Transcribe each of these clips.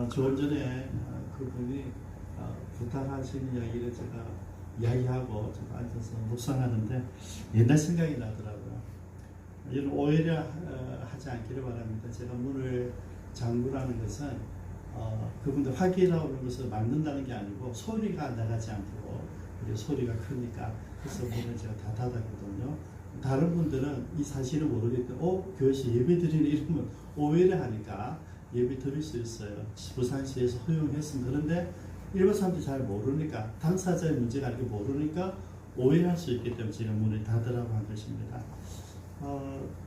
조금 전에 그분이 부탁하신 이야기를 제가 이야기하고 제가 앉아서 묵상하는데 옛날 생각이 나더라고요. 이런 오해를 하지 않기를 바랍니다. 제가 문을 잠그라는 것은 그분들 확인하고 그런 것을 막는다는 게 아니고 소리가 나가지 않도록, 우리 소리가 크니까 그래서 문을 제가 다 닫았거든요. 다른 분들은 이 사실을 모르기 때문에 교회에서 예배 드리는 이러면 오해를 하니까 예배 드릴 수 있어요. 부산시에서 허용했습니다. 그런데 일반 사람들이 잘 모르니까, 당사자의 문제가 아니고 모르니까 오해할 수 있기 때문에 제가 문을 닫으라고 한 것입니다.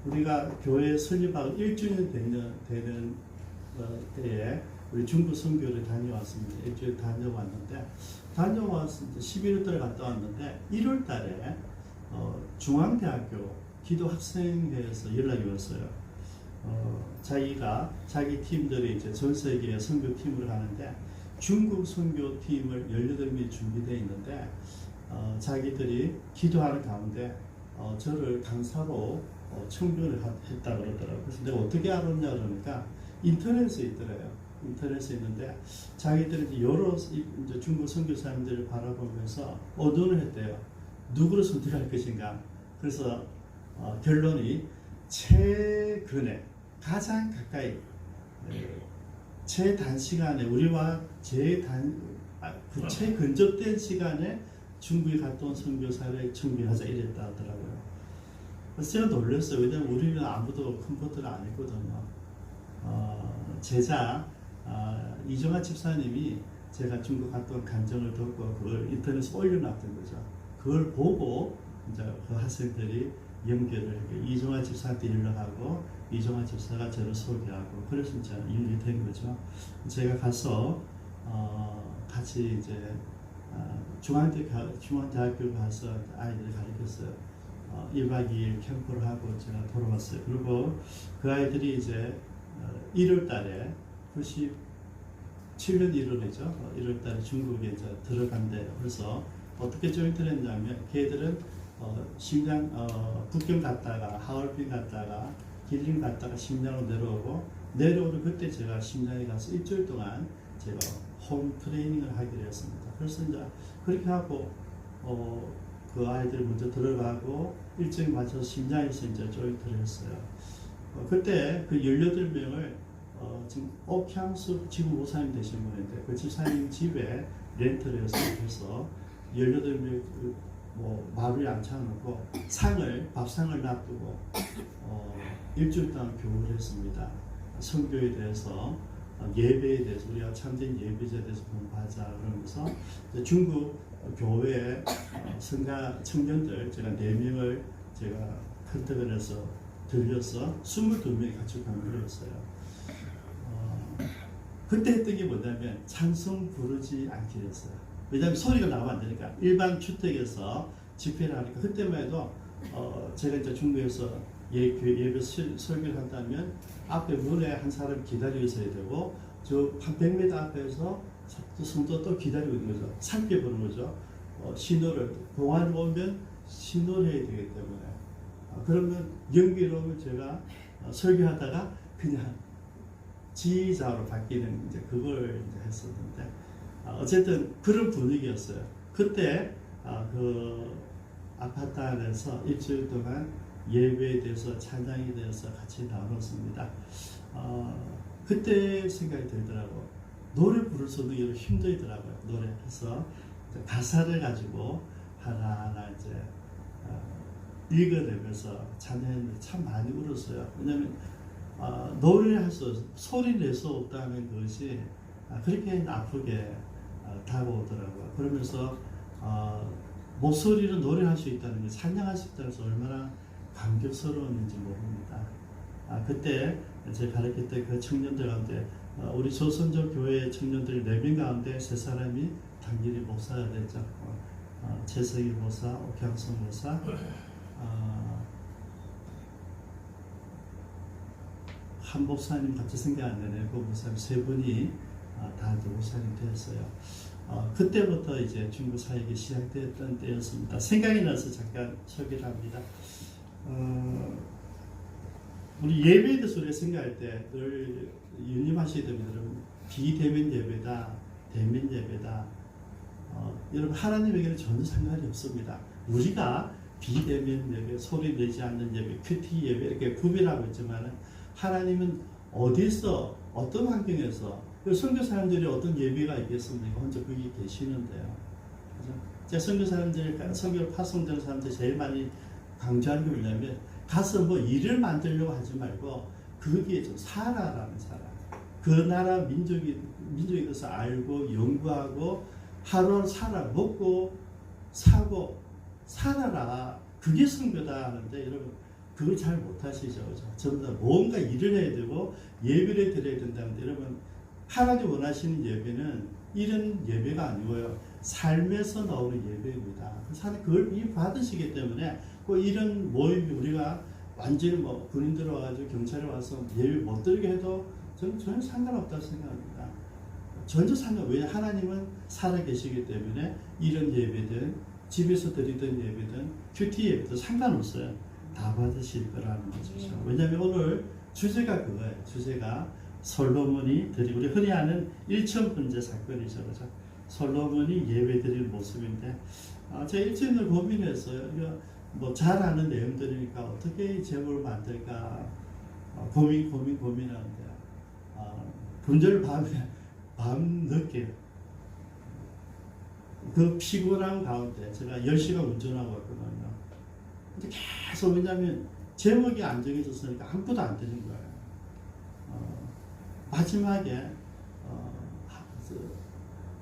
우리가 교회 설립하고 1주년 되는 때에 우리 중부 선교를 다녀왔습니다. 일주일 다녀왔는데, 다녀와서 11월 달에 갔다 왔는데 1월 달에 중앙대학교 기도학생회에서 연락이 왔어요. 자기 팀들이 이제 전 세계 선교팀으로 가는데 중국 선교팀을 18명이 준비되어 있는데 자기들이 기도하는 가운데 저를 강사로 청빙을 했다 그러더라고요. 그래서 내가 어떻게 알았냐 그러니까 인터넷에 있더래요. 인터넷에 있는데 자기들이 여러 이제 중국 선교사님들을 바라보면서 의논을 했대요. 누구를 선택할 것인가. 그래서 결론이 최근에 가장 가까이 최단시간에 우리와 최근접된 시간에 중국에 갔다 온 선교사를 청빙하자 이랬다 하더라고요. 그래서 제가 놀랐어요. 왜냐하면 우리는 아무도 컴포트를 안 했거든요. 제자 이정아 집사님이 제가 중국 갔다 온 간증을 듣고 그걸 인터넷에 올려놨던 거죠. 그걸 보고 이제 그 학생들이 연결을 하고 이정아 집사한테 연락하고 이정아 집사가 저를 소개하고 그래서 이제 연결된 거죠. 제가 가서 같이 이제 중앙대학교 가서 아이들을 가르쳤어요. 1박 2일 캠프를 하고 제가 돌아왔어요. 그리고 그 아이들이 이제 1월 달에 97년 1월이죠. 1월 달에 중국에 이제 들어간대요. 그래서 어떻게 조인트를 했냐면 걔들은 북경 갔다가 하얼빈 갔다가 길림 갔다가 심양으로 내려오고 그때 제가 심양에 가서 일주일 동안 제가 홈 트레이닝을 하기로 했습니다. 그래서 이제 그렇게 하고 그 아이들 먼저 들어가고 일정에 맞춰서 심양에서 이제 조인트를 했어요. 그때 그 18명을 지금 옥향수 지금 목사님 되신 분인데 그 집사님 집에 렌트를 해서 18명 마루에 앉혀놓고 밥상을 놔두고 일주일 동안 교육을 했습니다. 선교에 대해서 예배에 대해서 우리가 참된 예배자에 대해서 공부하자 그러면서 중국 교회 성가 청년들 제가 4명을 제가 컨택을 해서 들려서 22명이 같이 공부를 했어요. 그때 했던 게 뭐냐면 찬송 부르지 않기로 했어요. 왜냐하면 소리가 나면 안 되니까 일반 주택에서 집회를 하니까 그때만 해도 제가 이제 중국에서 예배 설교를 한다면 앞에 문에 한 사람 기다리고 있어야 되고 저 한 100m 앞에서 성도 또 기다리고 있는 거죠. 살펴보는 거죠. 신호를 공안을 오면 신호를 해야 되기 때문에 그러면 연기로는 제가 설교하다가 그냥 지휘자로 바뀌는 이제 그걸 이제 했었는데 어쨌든 그런 분위기였어요. 그때 그 아파트 안에서 일주일 동안 예배에 대해서 찬양에 대해서 같이 나눴습니다. 그때 생각이 들더라고. 노래 부를 수 없는 게 힘들더라고요. 노래해서 가사를 가지고 하나하나 이제 읽어내면서 찬양했는데 참 많이 울었어요. 왜냐하면 노래를 할 수 없어 소리 낼 수 없다는 것이 그렇게 아프게 다가오더라고요. 그러면서 목소리로 노래할 수 있다는 게 찬양할 수 있다는 것이 얼마나 감격스러웠는지 모릅니다. 그때 제가 가르쳤던 그 청년들 가운데 우리 조선족 교회 청년들 4명 가운데 3사람이 당연히 목사가 됐죠. 최성희 목사, 옥향성 목사, 한 목사님 같이 생각 안 나네요. 그 목사님 3분이 다 목사님 되었어요. 그때부터 이제 중국 사역이 시작됐던 때였습니다. 생각이 나서 잠깐 소개를 합니다. 우리 예배에 대해서 우리가 생각할 때 늘 유념하셔야 됩니다. 비대면 예배다, 대면 예배다. 여러분 하나님에게는 전혀 상관이 없습니다. 우리가 비대면 예배, 소리 내지 않는 예배, 큐티 예배 이렇게 구별하고 있지만 하나님은 어디서 어떤 환경에서 선교 사람들이 어떤 예배가 있겠습니까? 혼자 거기 계시는데요. 그죠? 제 선교 사람들, 선교 파송되는 사람들이 제일 많이 강조하는 게 뭐냐면 가서 뭐 일을 만들려고 하지 말고 거기에 좀 살아라는 사람. 그 나라 민족에 대해서 알고 연구하고 하루 살아 먹고 사고 살아라. 그게 선교다 하는데 여러분 그걸 잘 못하시죠. 그죠? 전부 다 뭔가 일을 해야 되고 예배를 드려야 된다는데 여러분 하나님 원하시는 예배는 이런 예배가 아니고요. 삶에서 나오는 예배입니다. 그걸 이 받으시기 때문에 꼭 이런 모임이 우리가 완전히 뭐 군인들 와가지고 경찰에 와서 예배 못 드리게 해도 저는 전혀 상관없다고 생각합니다. 전혀 왜 하나님은 살아계시기 때문에 이런 예배든 집에서 드리던 예배든 큐티 예배든 상관없어요. 다 받으실 거라는 거죠. 왜냐하면 오늘 주제가 그거예요. 주제가 솔로몬이 드리고 우리 흔히 아는 일천번제 사건이죠. 그죠? 솔로몬이 예배 드릴 모습인데 제가 일천을 고민했어요. 이거 뭐 잘 아는 내용들이니까 어떻게 제목을 만들까 고민하는데 분절 밤 늦게 그 피곤한 가운데 제가 10시간 운전하고 왔거든요. 근데 계속 왜냐면 제목이 안 정해졌으니까 아무것도 안 되는 거예요. 마지막에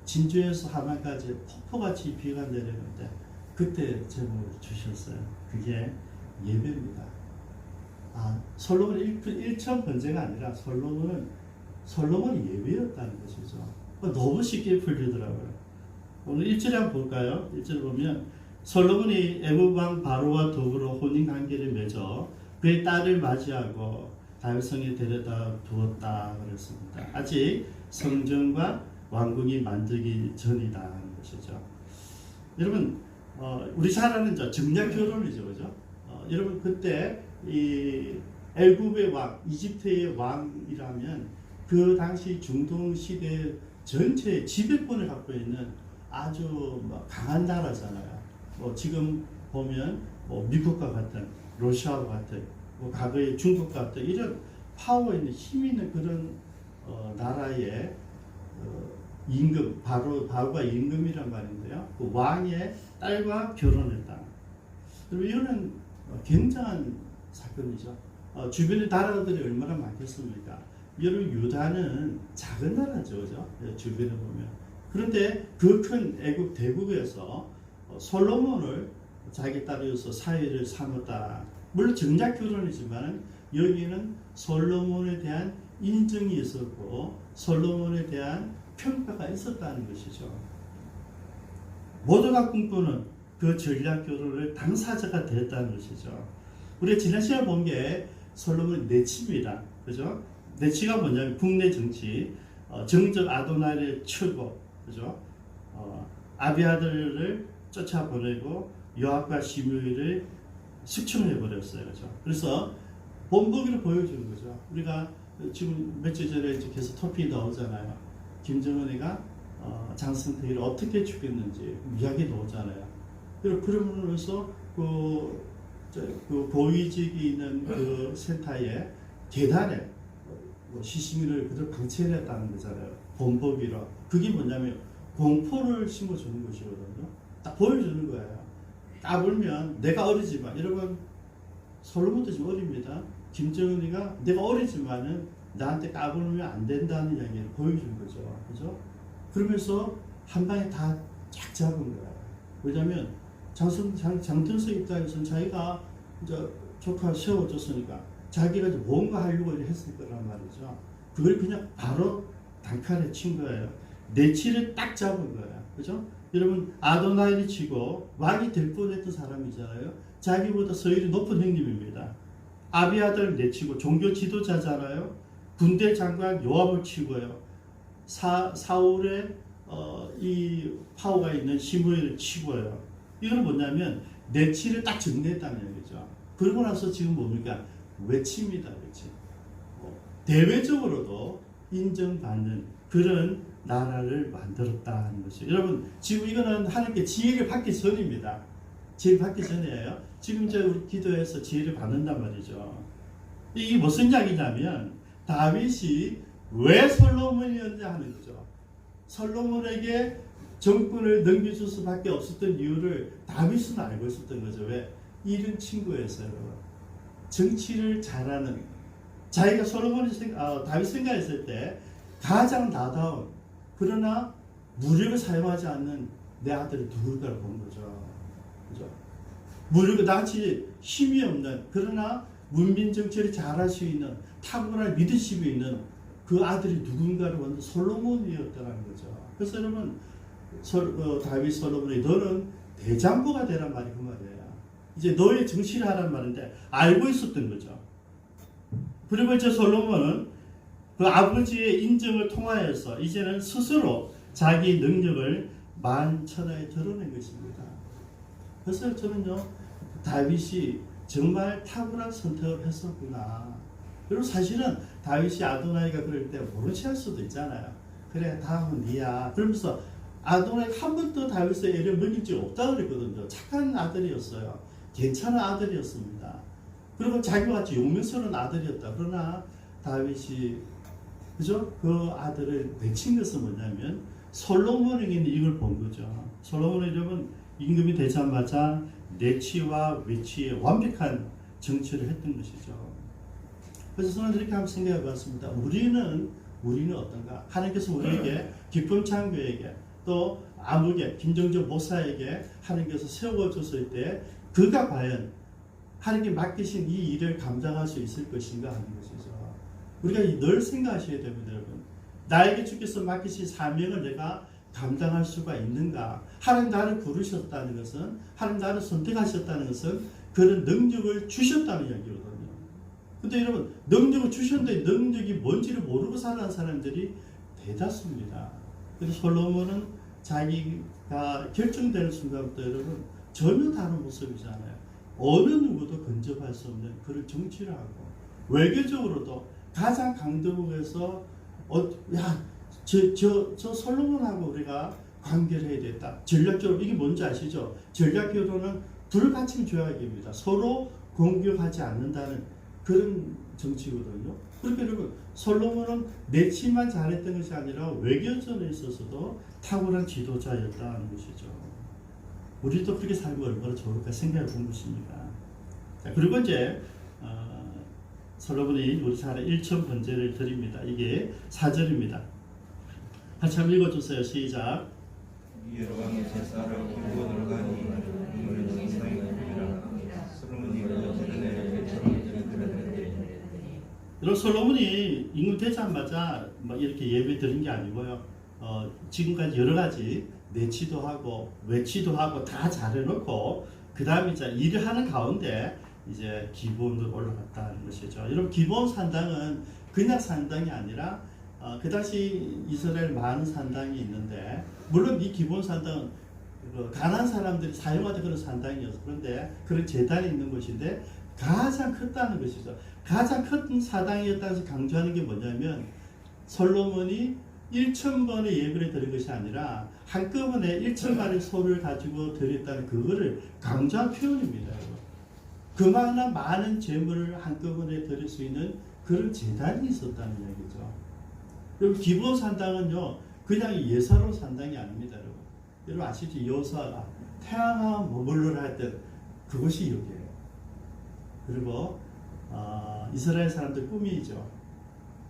진주에서 하만까지 폭포같이 비가 내리는데 그때 제목을 주셨어요. 그게 예배입니다. 솔로몬은 일천 번제가 아니라 솔로몬이 예배였다는 것이죠. 너무 쉽게 풀리더라고요. 오늘 1절에 한번 볼까요? 1절에 보면 솔로몬이 애굽왕 바로와 더불어 혼인관계를 맺어 그의 딸을 맞이하고 다윗성에 데려다 두었다 그랬습니다. 아직 성전과 왕궁이 만들기 전이다 하는 것이죠. 여러분 우리 잘 아는 정략 결혼이죠, 그죠? 여러분 그때 이 애굽의 왕, 이집트의 왕이라면 그 당시 중동 시대 전체의 지배권을 갖고 있는 아주 강한 나라잖아요. 지금 보면 미국과 같은, 러시아와 같은, 과거의 중국과 같은 이런 파워 있는 힘 있는 그런 나라의 임금, 바로가 임금이란 말인데요. 그 왕의 딸과 결혼했다. 이거는 굉장한 사건이죠. 주변의 나라들이 얼마나 많겠습니까? 여러분 유다는 작은 나라죠, 그죠? 주변에 보면. 그런데 그 큰 애국 대국에서 솔로몬을 자기 딸로서 사위를 삼았다. 물론 정작 결혼이지만 여기는 솔로몬에 대한 인정이 있었고 솔로몬에 대한 평가가 있었다는 것이죠. 모두가 꿈꾸는 그 전략 결혼을 당사자가 됐다는 것이죠. 우리가 지난 시간에 본 게 솔로몬의 내치입니다. 그죠? 내치가 뭐냐면 국내 정치, 정적 아도나이의 출고, 그죠? 아비아들을 쫓아보내고 요압과 시므이를 숙청해 버렸어요. 그죠? 그래서 본보기를 보여주는 거죠. 우리가 지금 며칠 전에 계속 토픽이 나오잖아요. 김정은이가 장성택이를 어떻게 죽였는지 이야기 나오잖아요. 그러면서 그 고위직이 있는 그 센터의 계단에 시신을 그대로 방치해냈다는 거잖아요. 본보기로. 그게 뭐냐면 공포를 심어주는 것이거든요. 딱 보여주는 거예요. 까불면 내가 어리지만 여러분 솔로몬도 지금 어립니다. 김정은이가 내가 어리지만은 나한테 까불면 안 된다는 이야기를 보여준 거죠. 그죠? 그러면서 한 방에 다 쫙 잡은 거예요. 왜냐면 장튼석 입장에서는 자기가 이제 조카 세워줬으니까 자기가 이제 뭔가 하려고 했을 거란 말이죠. 그걸 그냥 바로 단칼에 친 거예요. 내치를 딱 잡은 거예요. 그죠? 여러분 아도나이를 치고 왕이 될 뻔했던 사람이잖아요. 자기보다 서열이 높은 형님입니다. 아비아들 내치고 종교 지도자잖아요. 군대 장관 요압을 치고요. 사울의 이 파워가 있는 시므이를 치고요. 이건 뭐냐면 내치를 딱 정리했다는 얘기죠. 그러고 나서 지금 뭡니까? 외칩니다. 외치. 대외적으로도 인정받는 그런 나라를 만들었다 하는 것이죠. 여러분 지금 이거는 하나님께 지혜를 받기 전입니다. 지혜를 받기 전이에요. 지금 이제 우리 기도해서 지혜를 받는단 말이죠. 이게 무슨 이야기냐면 다윗이 왜 솔로몬이었냐 하는 거죠. 솔로몬에게 정권을 넘겨줄 수밖에 없었던 이유를 다윗은 알고 있었던 거죠. 왜? 이런 친구였어요. 정치를 잘하는, 자기가 다윗 생각했을 때 가장 나다운, 그러나 무력을 사용하지 않는 내 아들이 누굴까를 본 거죠. 그죠? 무력을 나같이 힘이 없는, 그러나 문민 정치를 잘할 수 있는 탁월한 리더십이 있는 그 아들이 누군가를 보는 솔로몬이었다는 거죠. 그래서 여러분 다윗 솔로몬이 너는 대장부가 되란 말이 그 말이에요. 이제 너의 정치를 하란 말인데 알고 있었던 거죠. 그리고 이제 솔로몬은 그 아버지의 인정을 통하여서 이제는 스스로 자기 능력을 만천하에 드러낸 것입니다. 그래서 저는요, 다윗이 정말 탁월한 선택을 했었구나. 그리고 사실은 다윗이 아도나이가 그럴 때 모른 체할 수도 있잖아요. 그래, 다음은 니야. 그러면서 아도나이가 한 번도 다윗의 애를 먹인 적이 없다고 그랬거든요. 착한 아들이었어요. 괜찮은 아들이었습니다. 그리고 자기와 같이 용맹스러운 아들이었다. 그러나 다윗이 그죠? 그 아들을 내친 것은 뭐냐면 솔로몬에게는 이걸 본 거죠. 솔로몬의 이름은 임금이 되자마자 내치와 외치의 완벽한 정치를 했던 것이죠. 그래서 저는 이렇게 한번 생각해 봤습니다. 우리는 어떤가? 하나님께서 우리에게 기쁨창교에게 또 아무개 김정적 목사에게 하나님께서 세워줬을 때 그가 과연 하나님께 맡기신 이 일을 감당할 수 있을 것인가 하는 것이죠. 우리가 늘 생각하셔야 됩니다, 여러분. 나에게 주께서 맡기신 사명을 내가 감당할 수가 있는가? 하나님 나를 부르셨다는 것은, 하나님 나를 선택하셨다는 것은 그런 능력을 주셨다는 이야기거든요. 근데 여러분, 능력을 주셨는데 능력이 뭔지를 모르고 살아가는 사람들이 대다수입니다. 그래서 솔로몬은 자기가 결정되는 순간부터 여러분 전혀 다른 모습이잖아요. 어느 누구도 근접할 수 없는 그런 정치를 하고 외교적으로도 가장 강대국에서 저 솔로몬하고 우리가 관계를 해야 됐다. 전략적으로 이게 뭔지 아시죠? 전략적으로는 불가침 조약입니다. 서로 공격하지 않는다는 그런 정치거든요. 그렇게 여러분 솔로몬은 내치만 잘했던 것이 아니라 외교전에 있어서도 탁월한 지도자였다는 것이죠. 우리도 그렇게 살고 얼마나 좋을까 생각해 본 것입니다. 자, 그리고 이제 솔로몬이 우리 사람 1천 번제를 드립니다. 이게 4절입니다. 같이 한번 읽어주세요. 시작. 여러왕의 제사를 기본으로 가니 우리는 상상이 큽니다. 솔로몬이 번제를 드렸는데 여러분 솔로몬이 임금 되자마자 뭐 이렇게 예배 드린 게 아니고요. 지금까지 여러 가지 내치도 하고 외치도 하고 다 잘해놓고 그 다음에 이제 일을 하는 가운데 이제 기본으로 올라갔다는 것이죠. 여러분 기본 산당은 그냥 산당이 아니라 그 당시 이스라엘 많은 산당이 있는데 물론 이 기본 산당은 가난한 사람들이 사용하던 그런 산당이었어. 그런데 그런 제단이 있는 곳인데 가장 컸다는 것이죠. 가장 큰 사당이었다는 것을 강조하는 게 뭐냐면 솔로몬이 1,000번의 예배를 드린 것이 아니라 한꺼번에 1,000마리 소를 가지고 드렸다는 그거를 강조한 표현입니다. 그만한 많은 재물을 한꺼번에 드릴 수 있는 그런 제단이 있었다는 얘기죠. 여러분 기본 산당은요 그냥 예사로 산당이 아닙니다. 여러분 아시죠? 여호수아가 태양아 머물러라 할 때 그것이 여기에요. 그리고 이스라엘 사람들 꿈이죠.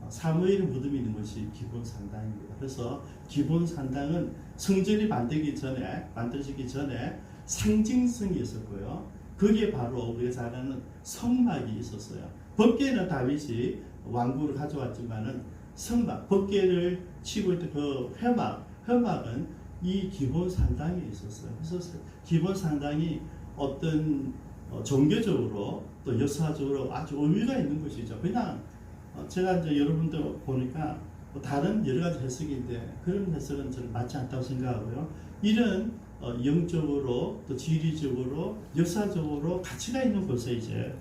사무엘의 무덤이 있는 것이 기본 산당입니다. 그래서 기본 산당은 성전이 만들어지기 전에 상징성이 있었고요. 거기에 바로 우리가 잘 아는 성막이 있었어요. 법궤는 다윗이 왕궁을 가져왔지만은 성막, 법궤를 치고 있던 그 회막은 이 기본 산당에 있었어요. 그래서 기본 산당이 어떤 종교적으로 또 역사적으로 아주 의미가 있는 것이죠. 그냥 제가 이제 여러분들 보니까 다른 여러 가지 해석인데 그런 해석은 저는 맞지 않다고 생각하고요. 이런 영적으로 또 지리적으로 역사적으로 가치가 있는 곳에 이제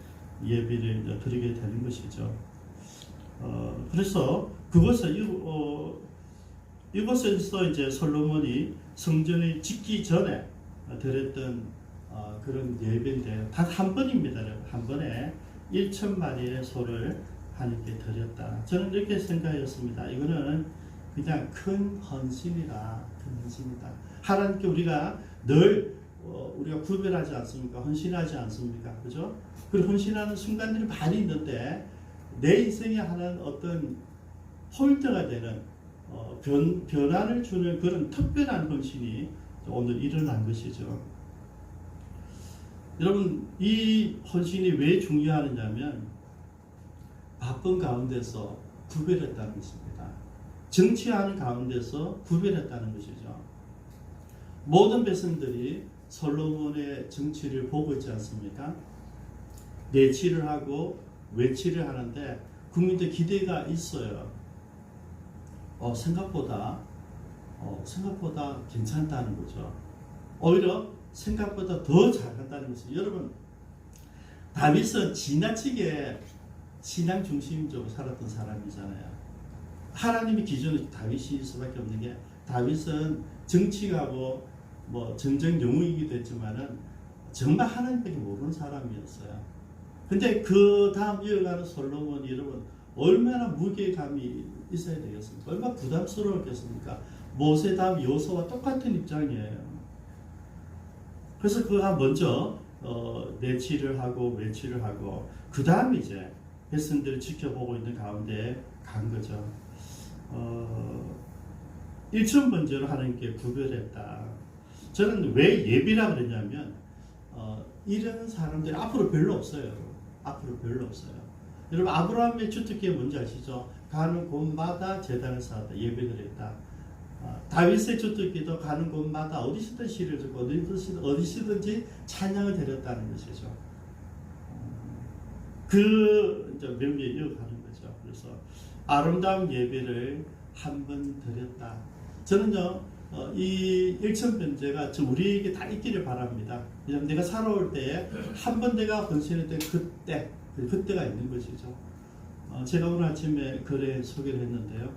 예배를 이제 드리게 되는 것이죠. 그래서 그것을 이곳에서 이제 솔로몬이 성전을 짓기 전에 드렸던 그런 예배인데요. 단 한 번입니다. 한 번에 1,000마리의 소를 하나님께 드렸다. 저는 이렇게 생각했습니다. 이거는 그냥 큰 헌신이다. 큰 헌신이다. 하나님께 우리가 늘 우리가 구별하지 않습니까? 헌신하지 않습니까? 그죠? 그리고 헌신하는 순간들이 많이 있는데 내 인생에 하는 어떤 홀드가 되는 변화를 주는 그런 특별한 헌신이 오늘 일어난 것이죠. 여러분, 이 헌신이 왜 중요하냐면 바쁜 가운데서 구별했다는 것입니다. 정치하는 가운데서 구별했다는 것이죠. 모든 백성들이 솔로몬의 정치를 보고 있지 않습니까? 내치를 하고 외치를 하는데 국민들 기대가 있어요. 생각보다 괜찮다는 거죠. 오히려 생각보다 더 잘한다는 것이죠. 여러분, 다윗은 지나치게 신앙 중심적으로 살았던 사람이잖아요. 하나님의 기준은 다윗일 수밖에 없는 게 다윗은 정치가고 정정 영웅이기도 했지만은 정말 하나님밖에 모르는 사람이었어요. 근데 그 다음 이어가는 솔로몬 여러분 얼마나 무게감이 있어야 되겠습니까? 얼마나 부담스러웠겠습니까? 모세 다음 여호수아와 똑같은 입장이에요. 그래서 그가 먼저 내치를 하고 외치를 하고 그 다음 이제 백성들을 지켜보고 있는 가운데 간 거죠. 1,000번째로 하나님께 구별했다. 저는 왜 예비라 그랬냐면 이런 사람들이 앞으로 별로 없어요. 앞으로 별로 없어요. 여러분 아브라함의 주특기가 뭔지 아시죠? 가는 곳마다 제단을 쌓았다. 예배를 했다. 다윗의 주특기도 가는 곳마다 어디서든 시를 듣고 어디서든지 찬양을 드렸다는 것이죠. 그 명예에 이어가는 거죠. 그래서 아름다운 예배를 한 번 드렸다. 저는요 이 1,000번째가 우리에게 다 있기를 바랍니다. 왜냐하면 내가 살아올 때에 한 번 내가 헌신했던 그때가 있는 것이죠. 제가 오늘 아침에 글에 소개를 했는데요.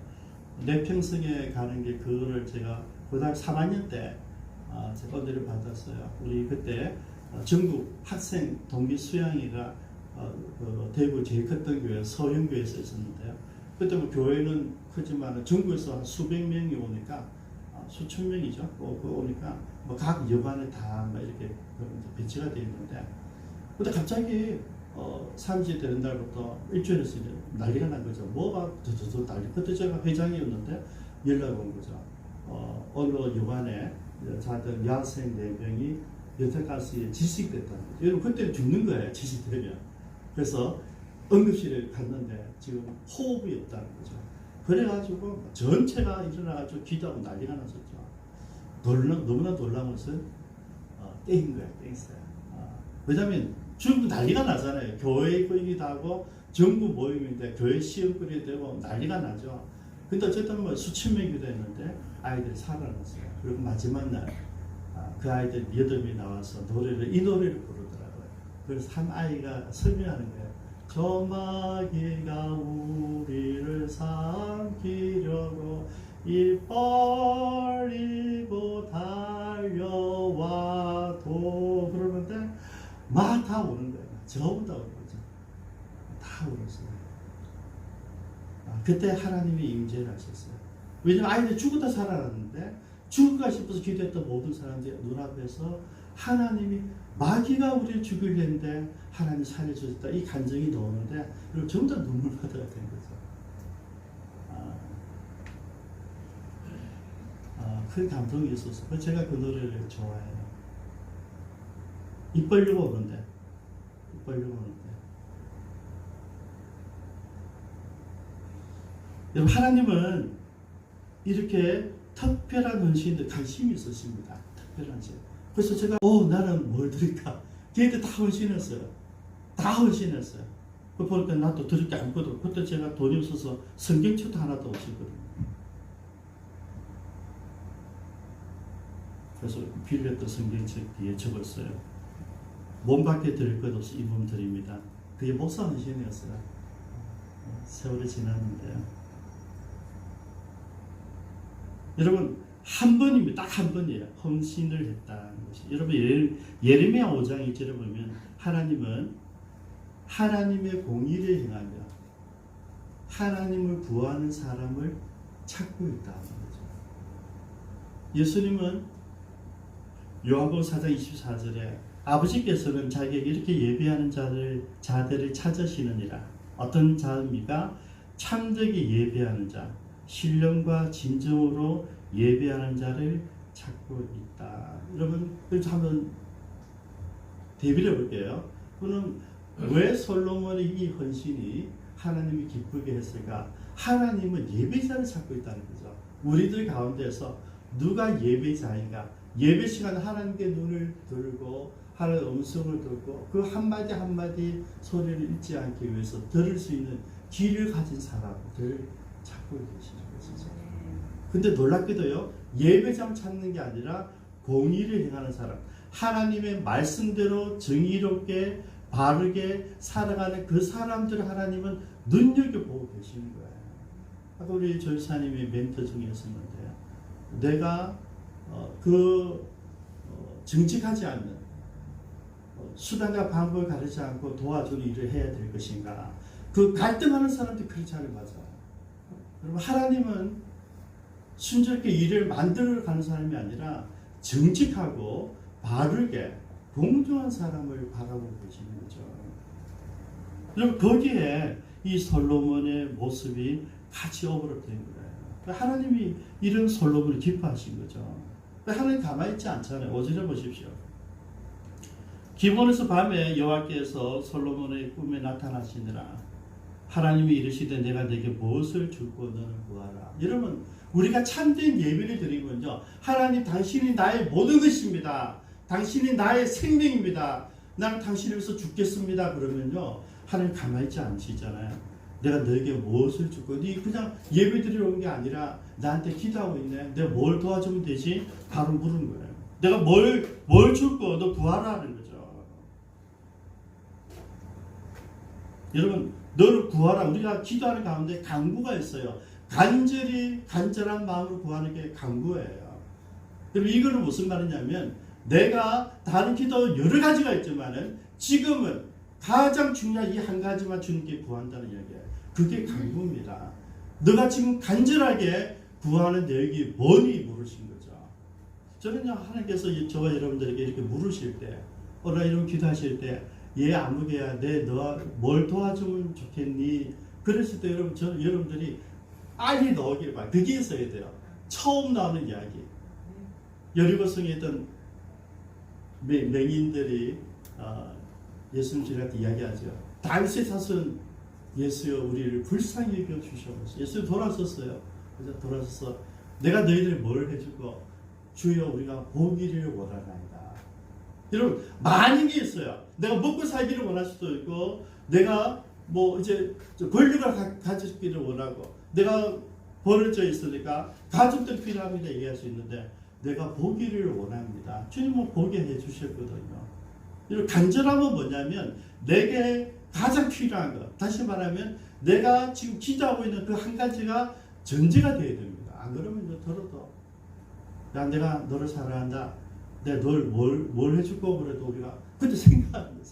내 평생에 가는 게 그거를 제가 고등학교 3학년 때 제가 은혜를 받았어요. 우리 그때 전국 학생 동기 수양회가 대구 제일 컸던 교회 서영교회에서 있었는데요. 그때 교회는 크지만 전국에서 한 수백 명이 오니까 수천 명이죠. 오니까 각 여관에 다 이렇게 배치가 되어 있는데 근데 갑자기 3시 되는 날부터 일주일에서 이제 난리가 난 거죠. 뭐가 더더더 난리. 그때 제가 회장이었는데 연락 온 거죠. 어느 여관에 자들 여학생 4명이 여태까지 질식됐다는 거죠. 여러분 그때 죽는 거예요. 질식되면. 그래서 응급실에 갔는데 지금 호흡이 없다는 거죠. 그래가지고 전체가 일어나가지고 기도하고 난리가 났었죠. 너무나 놀라운 것은 땡인 거예요. 땡했어요. 왜냐하면 지금 난리가 나잖아요. 교회 거이기도 하고 전국 모임인데 교회 시험 끌게 되고 난리가 나죠. 근데 어쨌든 수천 명이 됐는데 아이들이 살아났어요. 그리고 마지막 날 그 아이들 8명이 나와서 이 노래를 부르더라고요. 그래서 한 아이가 설명하는 거예요. 저 마귀가 우리를 삼키려고 입 벌리고 달려와도 그러는데 막 다 오는 거예요. 전부 다 오는 거죠. 다 울었어요. 그때 하나님이 임재를 하셨어요. 왜냐면 아이들이 죽었다 살아났는데 죽을까 싶어서 기도했던 모든 사람들이 눈앞에서 하나님이 마귀가 우리를 죽이려 했는데 하나님이 살려주셨다. 이 간증이 나오는데 그리고 전부 다 눈물바다가 된 거죠. 큰 감동이 있었어요. 제가 그 노래를 좋아해요. 입 벌리고 오는데. 여러분 하나님은 이렇게 특별한 헌신에 관심이 있으십니다. 특별한 헌신. 그래서 제가 나는 뭘 드릴까? 걔한테 다 헌신했어요. 그 보니까 나도 드릴 게 아무것도 없고 그때 제가 돈이 없어서 성경책도 하나도 없었거든요. 그래서 빌렸던 성경책 뒤에 적었어요. 몸밖에 드릴 것 없이 이 몸 드립니다. 그게 목사 헌신이었어요. 세월이 지났는데요. 여러분 한 번입니다. 딱 한 번이에요. 헌신을 했다는 것이. 여러분 예레미야 5장 1절에 보면 하나님은 하나님의 공의를 행하며 하나님을 구하는 사람을 찾고 있다는 거죠. 예수님은 요한복음 4장 24절에 아버지께서는 자기에게 이렇게 예배하는 자들을 찾으시느니라. 어떤 자입니까? 참되게 예배하는 자, 신령과 진정으로 예배하는 자를 찾고 있다. 여러분, 그래서 한번 대비해 볼게요. 그는 왜 솔로몬의 이 헌신이 하나님이 기쁘게 했을까? 하나님은 예배자를 찾고 있다는 거죠. 우리들 가운데서 누가 예배자인가? 예배 시간에 하나님께 눈을 들고 하나님의 음성을 듣고 그 한마디 한마디 소리를 잊지 않기 위해서 들을 수 있는 귀를 가진 사람들 찾고 계시는 것이죠. 근데 놀랍게도요, 예배장 찾는 게 아니라 공의를 행하는 사람, 하나님의 말씀대로 정의롭게 바르게 살아가는 그 사람들을 하나님은 눈여겨보고 계시는 거예요. 아까 우리 조사님의 멘토 중에 있었는데요, 내가 정직하지 않는 수단과 방법을 가르치지 않고 도와주는 일을 해야 될 것인가. 그 갈등하는 사람들이 그렇지 않은 거죠. 여러분, 하나님은 순조롭게 일을 만들어 가는 사람이 아니라 정직하고 바르게 공정한 사람을 바라보고 계시는 거죠. 여러분, 거기에 이 솔로몬의 모습이 같이 어우러진 거예요. 하나님이 이런 솔로몬을 기뻐하신 거죠. 하나님 가만히 있지 않잖아요. 5절에 보십시오. 기본에서 밤에 여호와께서 솔로몬의 꿈에 나타나시니라. 하나님이 이르시되 내가 내게 무엇을 줄고 너는 구하라. 여러분, 우리가 참된 예배를 드리면요, 하나님 당신이 나의 모든 것입니다. 당신이 나의 생명입니다. 나는 당신을 위해서 죽겠습니다. 그러면요, 하나님 가만히 있지 않으시잖아요. 내가 너에게 무엇을 줄고, 네 그냥 예배 드리러 온 게 아니라 나한테 기도하고 있네. 내가 뭘 도와주면 되지? 바로 물은 거예요. 내가 뭘 줄고 너 구하라 하는 거죠. 여러분, 너를 구하라. 우리가 기도하는 가운데 간구가 있어요. 간절한 마음으로 구하는 게 간구예요. 여러분, 이거는 무슨 말이냐면, 내가 다른 기도 여러 가지가 있지만은 지금은 가장 중요한 이 한 가지만 주님께 구한다는 이야기예요. 그게 간구입니다. 너가 지금 간절하게 구하는 내역이 뭐니 물으신 거죠. 저는요, 하나님께서 저와 여러분들에게 이렇게 물으실 때, 오늘 이런 기도하실 때, 아무개야, 너 뭘 도와주면 좋겠니? 그랬을 때 여러분들이 빨리 넣기를 봐요. 그게 있어야 돼요. 처음 나오는 이야기. 여리고성에 있던 맹인들이 예수님 지나갈 때 이야기하죠. 다윗의 자손 예수여 우리를 불쌍히 여겨 주셔서 예수님 돌아섰어요. 그래서 돌아서서 내가 너희들 뭘 해주고 주여 우리가 보기를 원하나이다. 여러분, 많은 게 있어요. 내가 먹고 살기를 원할 수도 있고, 내가 뭐 이제 권력을 가지기를 원하고, 내가 벌어져 있으니까 가족들 필요합니다 얘기할 수 있는데, 내가 보기를 원합니다. 주님은 보게 해주셨거든요. 이런 간절함은 뭐냐면 내게 가장 필요한 것, 다시 말하면 내가 지금 기도하고 있는 그 한 가지가 전제가 되어야 됩니다. 안 그러면 이제 들어도 야, 내가 너를 사랑한다, 내가 뭘 해줄 거 그래도 우리가 그때 생각하는 거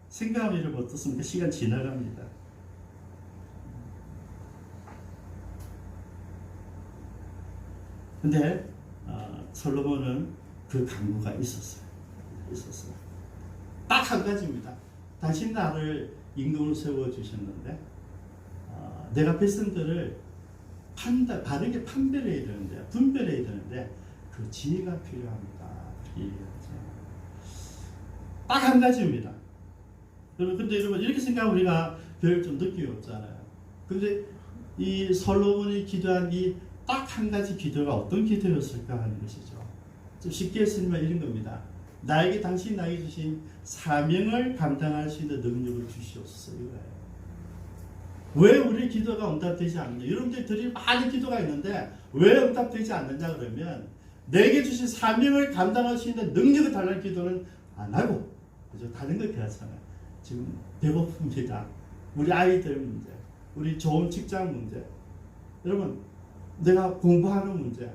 생각하면 이러면 어떻습니까? 시간 지나갑니다. 근데 솔로몬은 그 간구가 있었어요. 딱 한 가지입니다. 당신 나를 임금으로 세워주셨는데 내가 백성들을 바르게 판별해야 되는데, 분별해야 되는데 그 지혜가 필요합니다. 딱 한 가지입니다. 근데 여러분, 이렇게 생각하면 우리가 별 좀 느낌이 없잖아요. 근데 이 솔로몬이 기도한 이 딱 한 가지 기도가 어떤 기도였을까 하는 것이죠. 좀 쉽게 했으면 이런 겁니다. 당신이 나에게 주신 사명을 감당할 수 있는 능력을 주시옵소서. 이거예요. 왜 우리 기도가 응답되지 않느냐? 여러분들이 드릴 많은 기도가 있는데 왜 응답되지 않느냐 그러면, 내게 주신 사명을 감당할 수 있는 능력을 달라는 기도는 안 하고, 그죠? 다른 거 그렇잖아요. 지금 배고픕니다. 우리 아이들 문제, 우리 좋은 직장 문제. 여러분, 내가 공부하는 문제,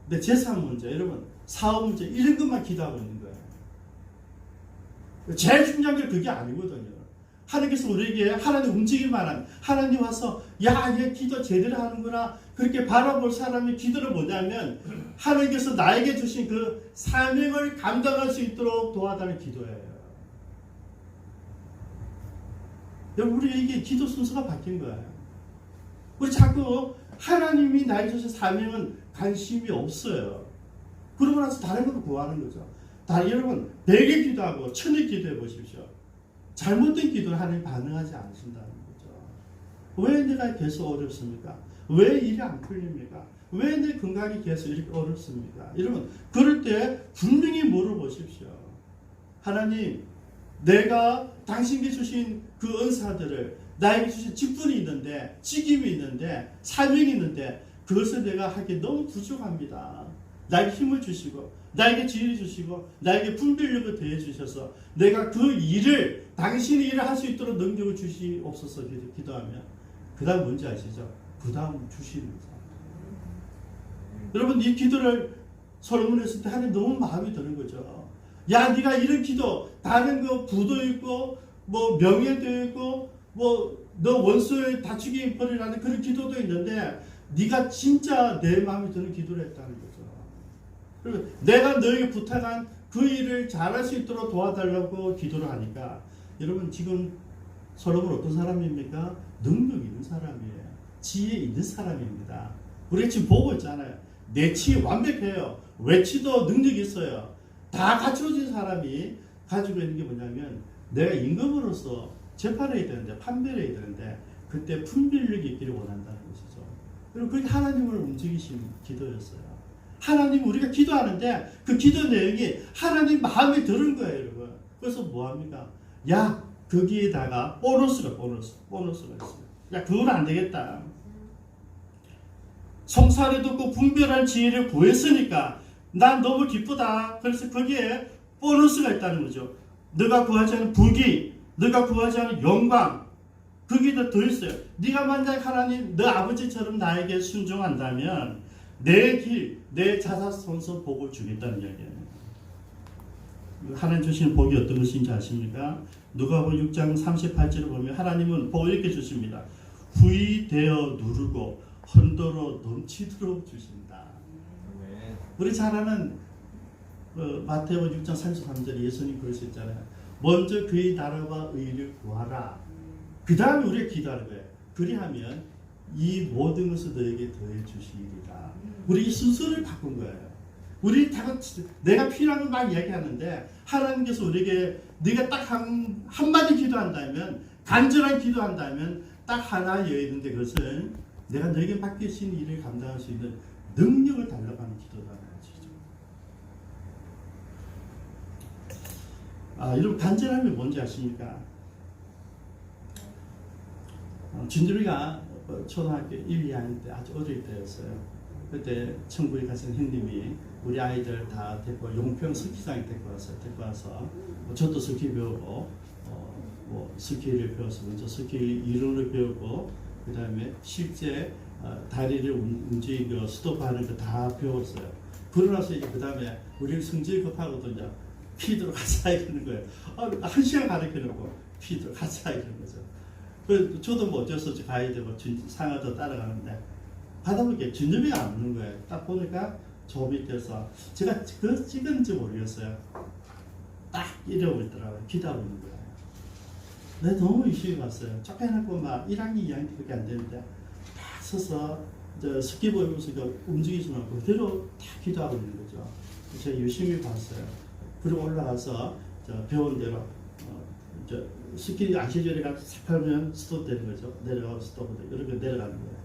내 재산 문제, 여러분 사업 문제 이런 것만 기도하고 있는 거예요. 제일 중요한 게 그게 아니거든요. 하나님께서 우리에게 하나님 움직일만한 하나님 와서 야, 얘 기도 제대로 하는구나 그렇게 바라볼 사람의 기도를 뭐냐면 하나님께서 나에게 주신 그 사명을 감당할 수 있도록 도와달라는 기도예요. 여러분 우리 이게 기도 순서가 바뀐 거예요. 우리 자꾸 하나님이 나에게 주신 사명은 관심이 없어요. 그러고 나서 다른 걸 구하는 거죠. 여러분 100일 기도하고 1000일 기도해 보십시오. 잘못된 기도를 하나님 반응하지 않으신다는 거죠. 왜 내가 계속 어렵습니까? 왜 일이 안 풀립니까? 왜 내 건강이 계속 이렇게 어렵습니까? 여러분 그럴 때 분명히 물어보십시오. 하나님, 내가 당신께 주신 그 은사들을 나에게 주신 직분이 있는데, 직임이 있는데, 사명이 있는데 그것을 내가 하기 너무 부족합니다. 나에게 힘을 주시고 나에게 지혜를 주시고 나에게 분별력을 더해 주셔서 내가 그 일을 당신의 일을 할 수 있도록 능력을 주시옵소서 기도하면 그 다음 뭔지 아시죠? 그 다음 주시는 거죠. 여러분 이 기도를 솔로몬이 했을 때 하나님 너무 마음이 드는 거죠. 야, 네가 이런 기도 다른 거 부도 있고 뭐 명예도 있고 뭐 너 원수의 다치게 버리라는 그런 기도도 있는데 네가 진짜 내 마음에 드는 기도를 했다는 거죠. 그리고 내가 너에게 부탁한 그 일을 잘할 수 있도록 도와달라고 기도를 하니까 여러분 지금 솔로몬 어떤 사람입니까? 능력 있는 사람이에요. 지혜 있는 사람입니다. 우리가 지금 보고 있잖아요. 내치 완벽해요. 외치도 능력이 있어요. 다 갖춰진 사람이 가지고 있는 게 뭐냐면 내가 임금으로서 재판을 해야 되는데 판별을 해야 되는데 그때 분별력이 있기를 원한다는 것이죠. 그리고 그게 하나님을 움직이신 기도였어요. 하나님 우리가 기도하는데 그 기도 내용이 하나님 마음에 드는 거예요, 여러분. 그래서 뭐합니까? 야, 거기에다가 보너스가 있어요. 야, 그건 안 되겠다. 성사를 듣고 분별한 지혜를 구했으니까 난 너무 기쁘다. 그래서 거기에 보너스가 있다는 거죠. 너가 구하지 않은 부귀, 너가 구하지 않은 영광, 거기에 더 있어요. 네가 만약 하나님, 너 아버지처럼 나에게 순종한다면 내 길, 내 자사손손 복을 주겠다는 이야기예요. 하나님 주시는 복이 어떤 것인지 아십니까? 누가복음 6장 38절을 보면 하나님은 복을 이렇게 주십니다. 후이되어 누르고 헌도로 넘치도록 주신다. 우리 잘 아는 마태복음 6장 33절에 예수님 그러셨잖아요. 먼저 그의 나라와 의를 구하라. 그 다음에 우리가 기도하는 거예요. 그리하면 이 모든 것을 너에게 더해 주시리라. 우리 이 순서를 바꾼 거예요. 우리 다 내가 필요한 걸 막 이야기하는데 하나님께서 우리에게 네가 딱 한마디 기도한다면, 간절한 기도한다면 딱 하나 여있는데 그것은 내가 너에게 맡기신 일을 감당할 수 있는 능력을 달라고 하는 기도라는 것이죠. 여러분 간절함이 뭔지 아십니까? 준준이가 초등학교 1, 2학년 때 아주 어릴 때였어요. 그때 천국에 가신 형님이 우리 아이들 다 데리고 용평 스키장에 데리고 와서 저도 스키 배우고 스키를 배워서 먼저 스키 이론을 배우고 그 다음에 실제 다리를 움직이고 스톱하는 거 다 배웠어요. 그러고 나서 이제 그 다음에 우리 성질이 급하거든요. 피드로 가자 이러는 거예요. 1시간 가르쳐놓고 피드로 가자 이러는 거죠. 그래서 저도 뭐 어쩔 수 없이 가야 되고 상어도 따라가는데 하다 보니까 준비가 안 오는 거예요. 딱 보니까 저 밑에서 제가 그거 찍은지 모르겠어요. 딱 이러고 있더라고요. 기다리고 있는 거예요. 내가 너무 의식이 갔어요. 쫓겨나고 막 1학년, 2학년밖에 안 되는데 딱 서서 스키 보면서 움직이지 말고 그대로 딱 기도하고 있는 거죠. 제가 열심히 봤어요. 그리고 올라가서 배운 대로 스키 아시절에 싹 하면 스톱 되는 거죠. 내려가고 스톱 되고 이렇게 내려가는 거예요.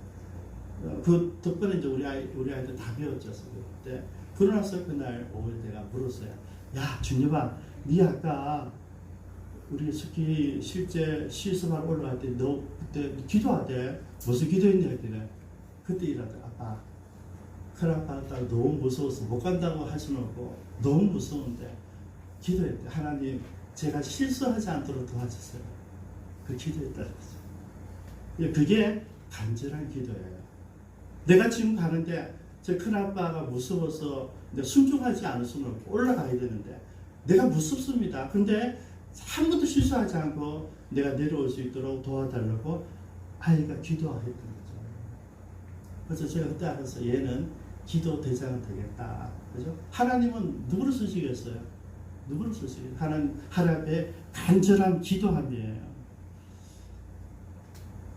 그 덕분에 이제 우리 아이들 다 배웠죠. 그때 그러고 나서 그날 오후에 내가 물었어요. 야, 준엽아, 네 아까 우리 스키 실제 실습하러 올라갈 때 너 그때 기도하대. 무슨 기도했냐 했더니 그때 일하더라. 아빠, 큰아빠 받았다고 너무 무서워서 못 간다고 할 수는 없고 너무 무서운데 기도했대. 하나님, 제가 실수하지 않도록 도와주세요. 그 기도했다는 거죠. 그게 간절한 기도예요. 내가 지금 가는데 제 큰아빠가 무서워서 내가 순종하지 않을 수는 없고 올라가야 되는데 내가 무섭습니다. 근데 한 번도 실수하지 않고 내가 내려올 수 있도록 도와달라고 아이가 기도했던 거죠. 그래서 제가 그때 알았어요. 얘는 기도 대장은 되겠다. 그죠? 하나님은 누구를 쓰시겠어요? 누구를 쓰시겠어요? 하나님의 간절한 기도함이에요.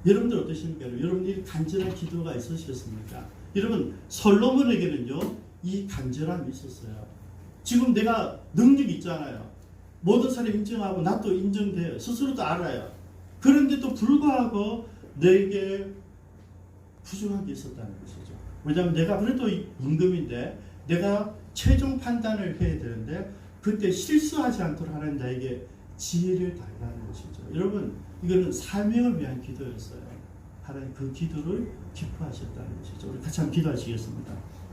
여러분들 어떠십니까? 여러분들이 간절한 기도가 있으셨습니까? 여러분 솔로몬에게는요 이 간절함이 있었어요. 지금 내가 능력이 있잖아요. 모든 사람이 인정하고 나도 인정돼요. 스스로도 알아요. 그런데도 불구하고 내게 부족한 게 있었다는 것이죠. 왜냐하면 내가 그래도 임금인데 내가 최종 판단을 해야 되는데 그때 실수하지 않도록 하나님 나에게 지혜를 달라는 것이죠. 여러분 이거는 사명을 위한 기도였어요. 하나님 그 기도를 기뻐하셨다는 것이죠. 우리 같이 한번 기도하시겠습니다.